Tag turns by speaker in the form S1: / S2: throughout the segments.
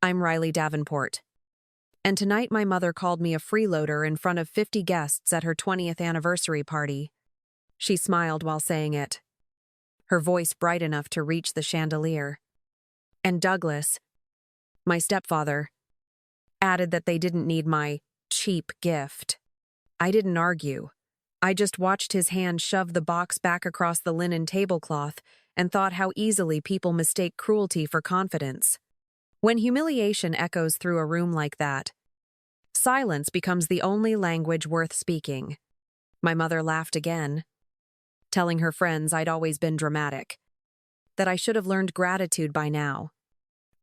S1: I'm Riley Davenport. And tonight my mother called me a freeloader in front of 50 guests at her 20th anniversary party. She smiled while saying it, her voice bright enough to reach the chandelier. And Douglas, my stepfather, added that they didn't need my cheap gift. I didn't argue. I just watched his hand shove the box back across the linen tablecloth and thought how easily people mistake cruelty for confidence. When humiliation echoes through a room like that, silence becomes the only language worth speaking. My mother laughed again, telling her friends I'd always been dramatic, that I should have learned gratitude by now.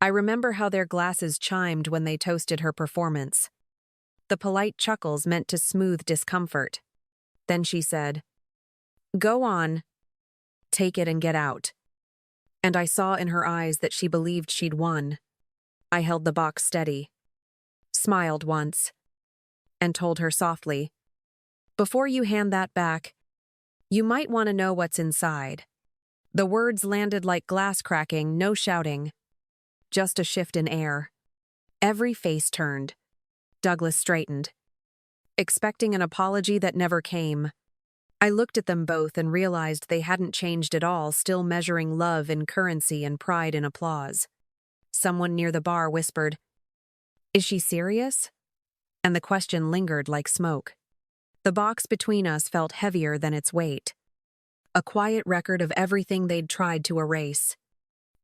S1: I remember how their glasses chimed when they toasted her performance. The polite chuckles meant to smooth discomfort. Then she said, "Go on, take it and get out." And I saw in her eyes that she believed she'd won. I held the box steady, smiled once, and told her softly, "Before you hand that back, you might want to know what's inside." The words landed like glass cracking, no shouting, just a shift in air. Every face turned. Douglas straightened, expecting an apology that never came. I looked at them both and realized they hadn't changed at all, still measuring love in currency and pride in applause. Someone near the bar whispered, "Is she serious?" And the question lingered like smoke. The box between us felt heavier than its weight. A quiet record of everything they'd tried to erase.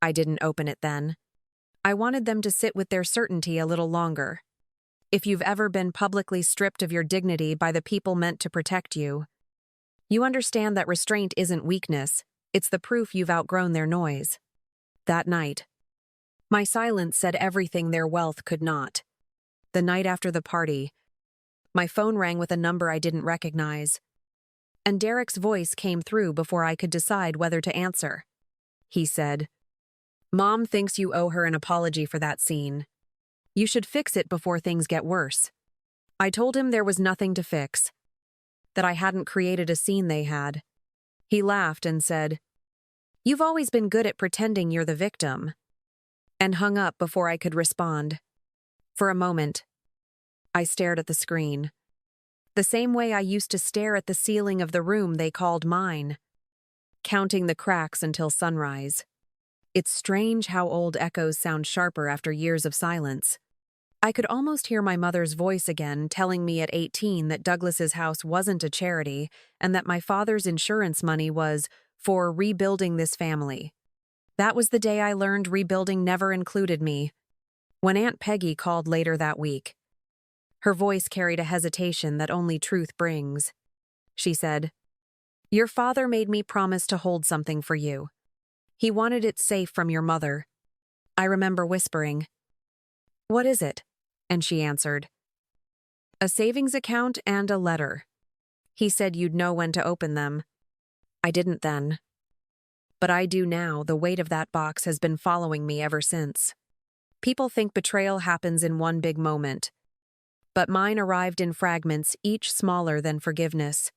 S1: I didn't open it then. I wanted them to sit with their certainty a little longer. If you've ever been publicly stripped of your dignity by the people meant to protect you, you understand that restraint isn't weakness, it's the proof you've outgrown their noise. That night, my silence said everything their wealth could not. The night after the party, my phone rang with a number I didn't recognize, and Derek's voice came through before I could decide whether to answer. He said, "Mom thinks you owe her an apology for that scene. You should fix it before things get worse." I told him there was nothing to fix, that I hadn't created a scene they had. He laughed and said, "You've always been good at pretending you're the victim," and hung up before I could respond. For a moment, I stared at the screen, the same way I used to stare at the ceiling of the room they called mine, counting the cracks until sunrise. It's strange how old echoes sound sharper after years of silence. I could almost hear my mother's voice again, telling me at 18 that Douglas's house wasn't a charity and that my father's insurance money was for rebuilding this family. That was the day I learned rebuilding never included me. When Aunt Peggy called later that week, her voice carried a hesitation that only truth brings. She said, "Your father made me promise to hold something for you. He wanted it safe from your mother." I remember whispering, "What is it?" And she answered, "A savings account and a letter. He said you'd know when to open them." I didn't then. But I do now. The weight of that box has been following me ever since. People think betrayal happens in one big moment, but mine arrived in fragments, each smaller than forgiveness,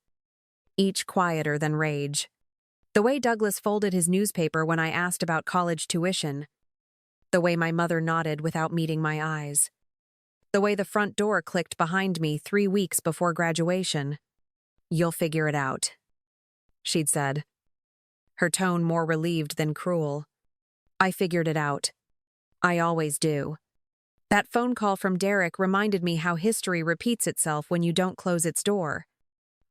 S1: each quieter than rage. The way Douglas folded his newspaper when I asked about college tuition, the way my mother nodded without meeting my eyes, the way the front door clicked behind me 3 weeks before graduation. "You'll figure it out," she'd said, her tone more relieved than cruel. I figured it out. I always do. That phone call from Derek reminded me how history repeats itself when you don't close its door.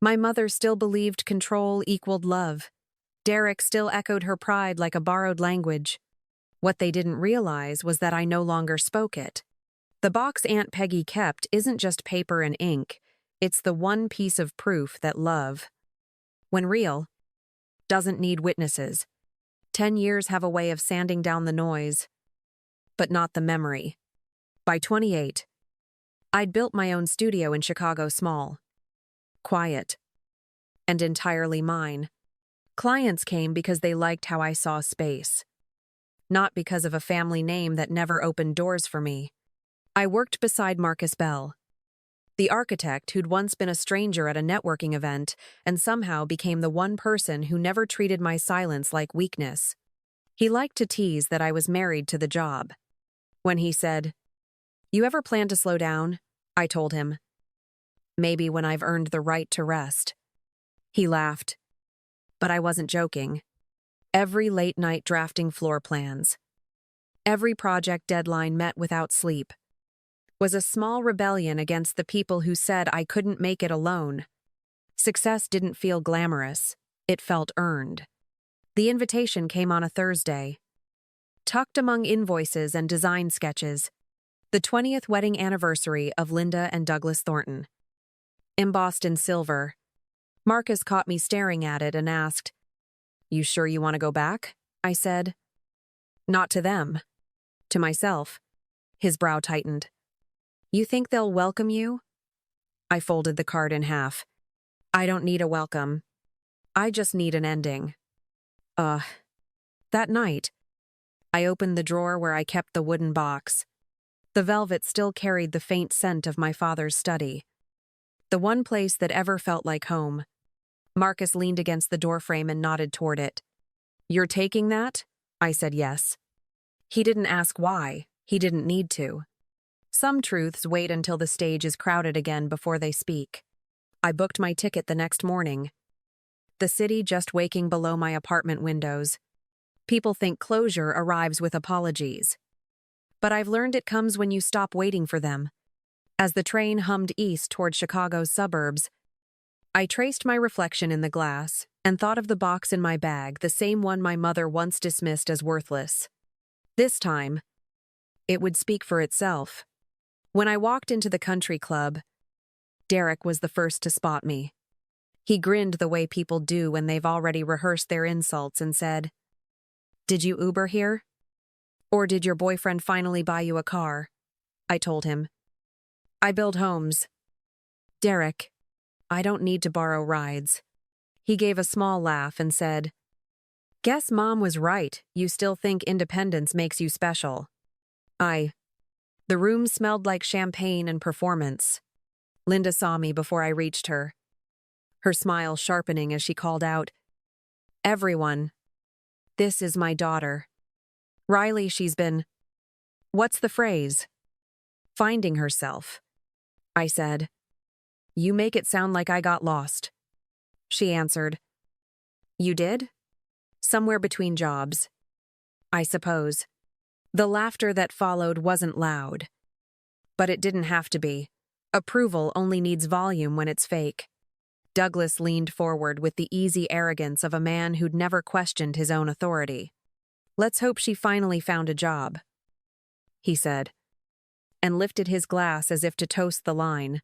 S1: My mother still believed control equaled love. Derek still echoed her pride like a borrowed language. What they didn't realize was that I no longer spoke it. The box Aunt Peggy kept isn't just paper and ink. It's the one piece of proof that love, when real, doesn't need witnesses. 10 years have a way of sanding down the noise, but not the memory. By 28, I'd built my own studio in Chicago, small, quiet, and entirely mine. Clients came because they liked how I saw space, not because of a family name that never opened doors for me. I worked beside Marcus Bell, the architect who'd once been a stranger at a networking event and somehow became the one person who never treated my silence like weakness. He liked to tease that I was married to the job. When he said, "You ever plan to slow down?" I told him, "Maybe when I've earned the right to rest." He laughed, but I wasn't joking. Every late night drafting floor plans, every project deadline met without sleep, was a small rebellion against the people who said I couldn't make it alone. Success didn't feel glamorous, it felt earned. The invitation came on a Thursday. Tucked among invoices and design sketches, the 20th wedding anniversary of Linda and Douglas Thornton. Embossed in silver, Marcus caught me staring at it and asked, "You sure you want to go back?" I said. "Not to them. To myself." His brow tightened. "You think they'll welcome you?" I folded the card in half. "I don't need a welcome. I just need an ending." That night, I opened the drawer where I kept the wooden box. The velvet still carried the faint scent of my father's study. The one place that ever felt like home. Marcus leaned against the doorframe and nodded toward it. "You're taking that?" I said yes. He didn't ask why. He didn't need to. Some truths wait until the stage is crowded again before they speak. I booked my ticket the next morning. The city just waking below my apartment windows. People think closure arrives with apologies. But I've learned it comes when you stop waiting for them. As the train hummed east toward Chicago's suburbs, I traced my reflection in the glass and thought of the box in my bag, the same one my mother once dismissed as worthless. This time, it would speak for itself. When I walked into the country club, Derek was the first to spot me. He grinned the way people do when they've already rehearsed their insults and said, "Did you Uber here? Or did your boyfriend finally buy you a car?" I told him. "I build homes." "Derek, I don't need to borrow rides." He gave a small laugh and said, "Guess Mom was right. You still think independence makes you special." The room smelled like champagne and performance. Linda saw me before I reached her, her smile sharpening as she called out, "Everyone, this is my daughter. Riley, she's been—" "What's the phrase?" "Finding herself." I said. "You make it sound like I got lost." She answered, "You did? Somewhere between jobs. I suppose." The laughter that followed wasn't loud. But it didn't have to be. Approval only needs volume when it's fake. Douglas leaned forward with the easy arrogance of a man who'd never questioned his own authority. "Let's hope she finally found a job," he said, and lifted his glass as if to toast the line.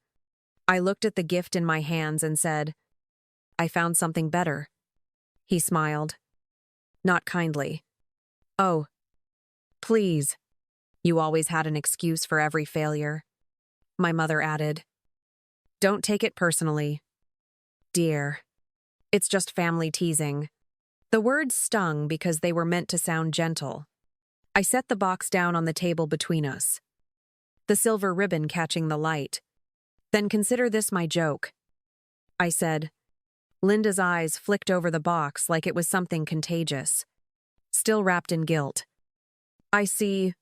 S1: I looked at the gift in my hands and said, "I found something better." He smiled. Not kindly. "Oh, please. You always had an excuse for every failure." My mother added, "Don't take it personally, dear. It's just family teasing." The words stung because they were meant to sound gentle. I set the box down on the table between us, the silver ribbon catching the light. "Then consider this my joke," I said. Linda's eyes flicked over the box like it was something contagious, still wrapped in guilt. "I see,"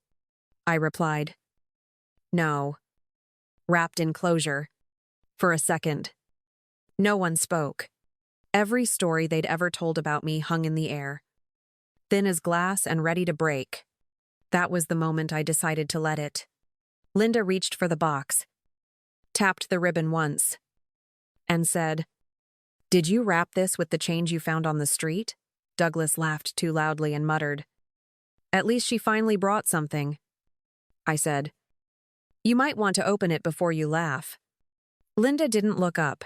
S1: I replied. "No." Wrapped in closure. For a second. No one spoke. Every story they'd ever told about me hung in the air, thin as glass and ready to break. That was the moment I decided to let it. Linda reached for the box, tapped the ribbon once, and said, "Did you wrap this with the change you found on the street?" Douglas laughed too loudly and muttered, "At least she finally brought something." I said, "You might want to open it before you laugh." Linda didn't look up.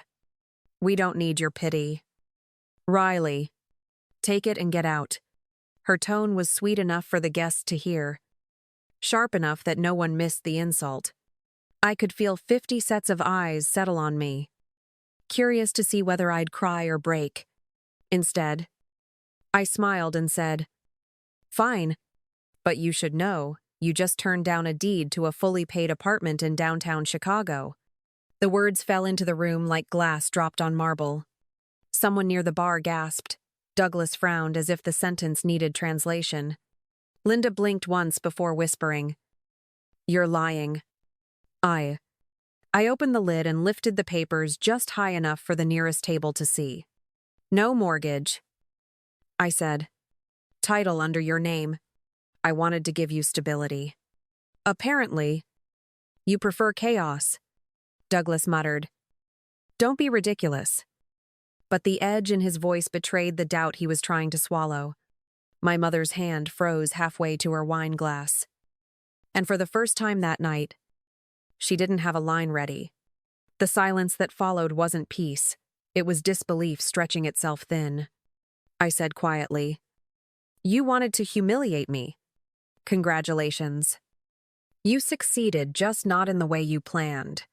S1: "We don't need your pity." "Riley, take it and get out." Her tone was sweet enough for the guests to hear, sharp enough that no one missed the insult. I could feel 50 sets of eyes settle on me, curious to see whether I'd cry or break. Instead, I smiled and said, "Fine, but you should know, you just turned down a deed to a fully paid apartment in downtown Chicago." The words fell into the room like glass dropped on marble. Someone near the bar gasped. Douglas frowned as if the sentence needed translation. Linda blinked once before whispering, You're lying. I. I opened the lid and lifted the papers just high enough for the nearest table to see. No mortgage, I said. Title under your name. I wanted to give you stability. Apparently, you prefer chaos, Douglas muttered. Don't be ridiculous. But the edge in his voice betrayed the doubt he was trying to swallow. My mother's hand froze halfway to her wine glass. And for the first time that night, she didn't have a line ready. The silence that followed wasn't peace. It was disbelief stretching itself thin. I said quietly, "You wanted to humiliate me. Congratulations. You succeeded, just not in the way you planned."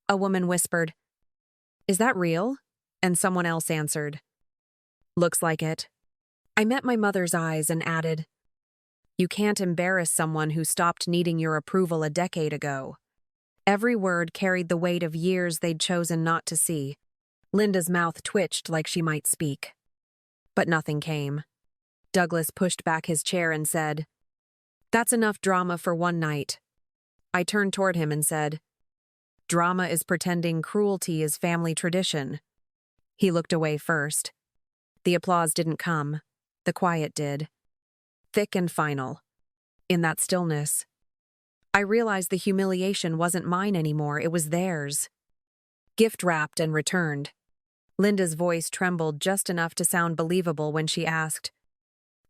S1: A woman whispered, "Is that real?" And someone else answered, "Looks like it." I met my mother's eyes and added, "You can't embarrass someone who stopped needing your approval a decade ago." Every word carried the weight of years they'd chosen not to see. Linda's mouth twitched like she might speak. But nothing came. Douglas pushed back his chair and said, "That's enough drama for one night." I turned toward him and said, "Drama is pretending cruelty is family tradition." He looked away first. The applause didn't come. The quiet did. Thick and final. In that stillness, I realized the humiliation wasn't mine anymore, it was theirs. Gift-wrapped and returned. Linda's voice trembled just enough to sound believable when she asked,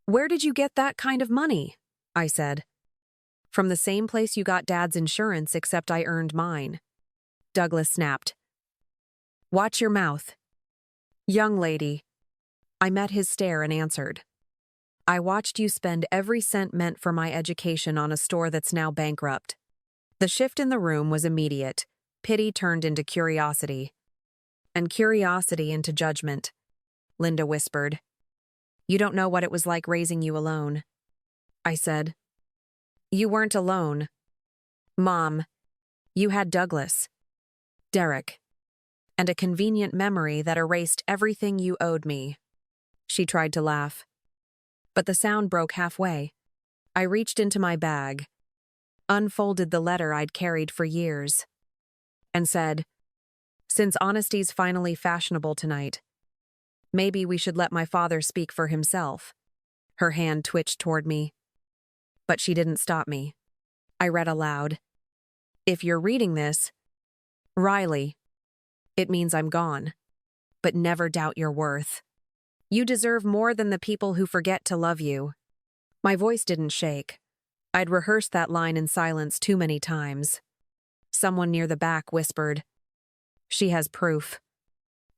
S1: "Where did you get that kind of money?" I said. "From the same place you got Dad's insurance, except I earned mine." Douglas snapped, "Watch your mouth." "Young lady." I met his stare and answered, "I watched you spend every cent meant for my education on a store that's now bankrupt." The shift in the room was immediate. Pity turned into curiosity. And curiosity into judgment. Linda whispered, "You don't know what it was like raising you alone." I said, "You weren't alone. Mom, you had Douglas, Derek, and a convenient memory that erased everything you owed me." She tried to laugh, but the sound broke halfway. I reached into my bag, unfolded the letter I'd carried for years, and said, "Since honesty's finally fashionable tonight, maybe we should let my father speak for himself." Her hand twitched toward me, but she didn't stop me. I read aloud, "If you're reading this, Riley, it means I'm gone. But never doubt your worth. You deserve more than the people who forget to love you." My voice didn't shake. I'd rehearsed that line in silence too many times. Someone near the back whispered, "She has proof."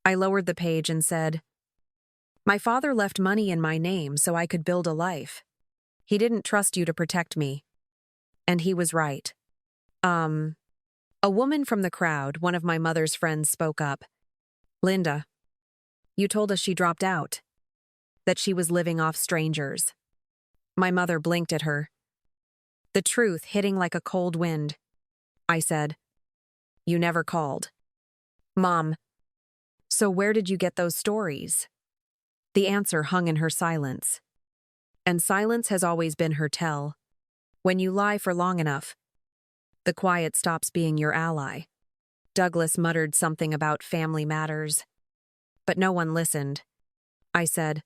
S1: I lowered the page and said, "My father left money in my name so I could build a life. He didn't trust you to protect me." And he was right. A woman from the crowd, one of my mother's friends, spoke up. "Linda, you told us she dropped out, that she was living off strangers." My mother blinked at her, the truth hitting like a cold wind. I said, "You never called." "Mom, so where did you get those stories?" The answer hung in her silence. And silence has always been her tell. When you lie for long enough, the quiet stops being your ally. Douglas muttered something about family matters, but no one listened. I said,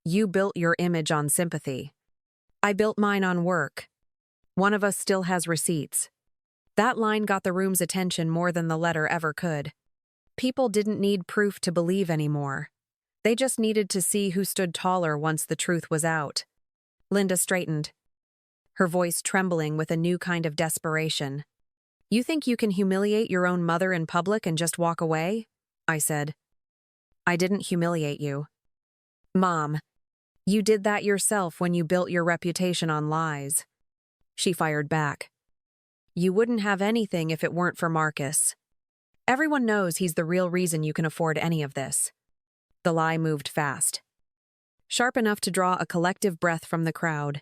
S1: "You built your image on sympathy. I built mine on work. One of us still has receipts." That line got the room's attention more than the letter ever could. People didn't need proof to believe anymore. They just needed to see who stood taller once the truth was out. Linda straightened, her voice trembling with a new kind of desperation. "You think you can humiliate your own mother in public and just walk away?" I said. "I didn't humiliate you. Mom, you did that yourself when you built your reputation on lies." She fired back. "You wouldn't have anything if it weren't for Marcus. Everyone knows he's the real reason you can afford any of this." The lie moved fast, sharp enough to draw a collective breath from the crowd.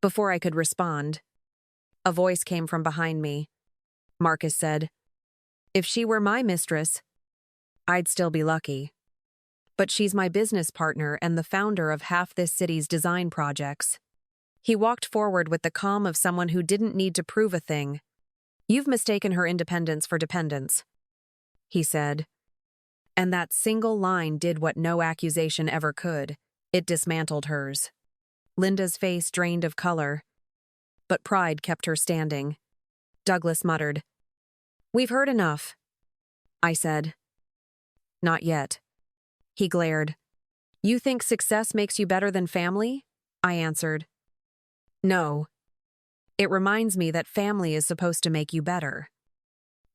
S1: Before I could respond, a voice came from behind me. Marcus said, "If she were my mistress, I'd still be lucky. But she's my business partner and the founder of half this city's design projects." He walked forward with the calm of someone who didn't need to prove a thing. "You've mistaken her independence for dependence," he said. And that single line did what no accusation ever could. It dismantled hers. Linda's face drained of color, but pride kept her standing. Douglas muttered, "We've heard enough," I said. "Not yet." He glared. "You think success makes you better than family?" I answered. "No. It reminds me that family is supposed to make you better,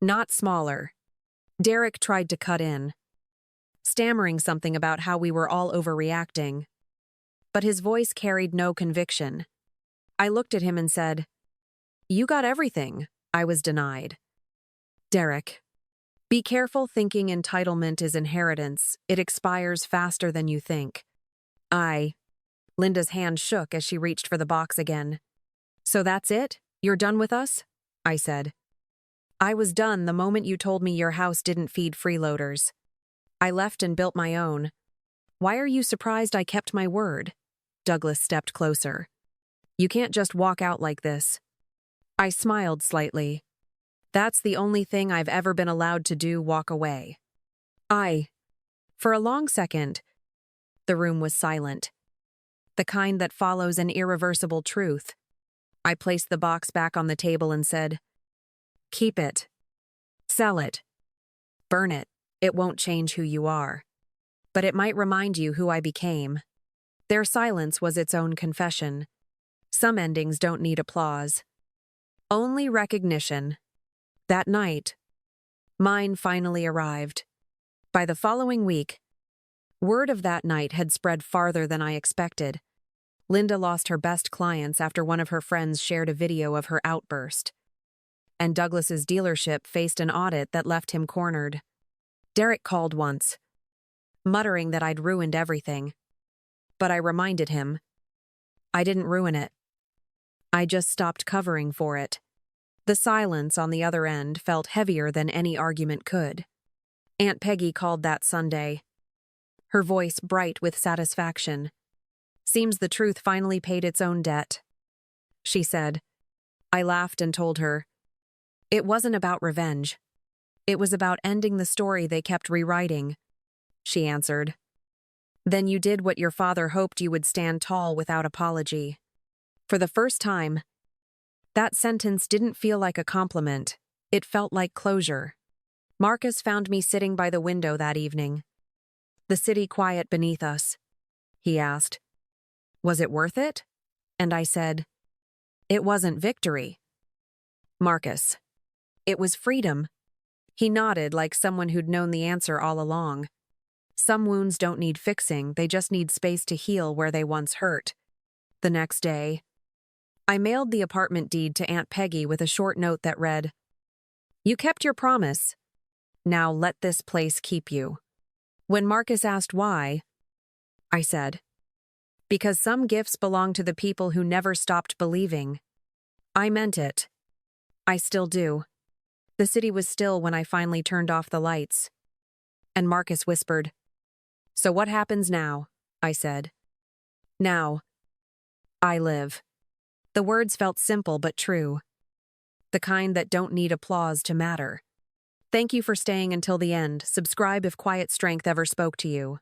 S1: not smaller." Derek tried to cut in, stammering something about how we were all overreacting. But his voice carried no conviction. I looked at him and said, "You got everything." I was denied. "Derek, be careful thinking entitlement is inheritance. It expires faster than you think." Linda's hand shook as she reached for the box again. "So that's it? You're done with us?" I said. "I was done the moment you told me your house didn't feed freeloaders. I left and built my own. Why are you surprised I kept my word?" Douglas stepped closer. "You can't just walk out like this." I smiled slightly. "That's the only thing I've ever been allowed to do, walk away." For a long second, the room was silent. The kind that follows an irreversible truth. I placed the box back on the table and said, "Keep it. Sell it. Burn it. It won't change who you are. But it might remind you who I became." Their silence was its own confession. Some endings don't need applause. Only recognition. That night, mine finally arrived. By the following week, word of that night had spread farther than I expected. Linda lost her best clients after one of her friends shared a video of her outburst. And Douglas's dealership faced an audit that left him cornered. Derek called once, muttering that I'd ruined everything. But I reminded him, I didn't ruin it. I just stopped covering for it. The silence on the other end felt heavier than any argument could. Aunt Peggy called that Sunday, her voice bright with satisfaction. "Seems the truth finally paid its own debt," she said. I laughed and told her, "It wasn't about revenge. It was about ending the story they kept rewriting." She answered, "Then you did what your father hoped you would, stand tall without apology." For the first time, that sentence didn't feel like a compliment. It felt like closure. Marcus found me sitting by the window that evening. "The city quiet beneath us," he asked. "Was it worth it?" And I said, "It wasn't victory." "Marcus, it was freedom." He nodded like someone who'd known the answer all along. Some wounds don't need fixing, they just need space to heal where they once hurt. The next day, I mailed the apartment deed to Aunt Peggy with a short note that read, "You kept your promise. Now let this place keep you." When Marcus asked why, I said, "Because some gifts belong to the people who never stopped believing." I meant it. I still do. The city was still when I finally turned off the lights. And Marcus whispered, "So what happens now?" I said. "Now, I live." The words felt simple but true. The kind that don't need applause to matter. Thank you for staying until the end. Subscribe if quiet strength ever spoke to you.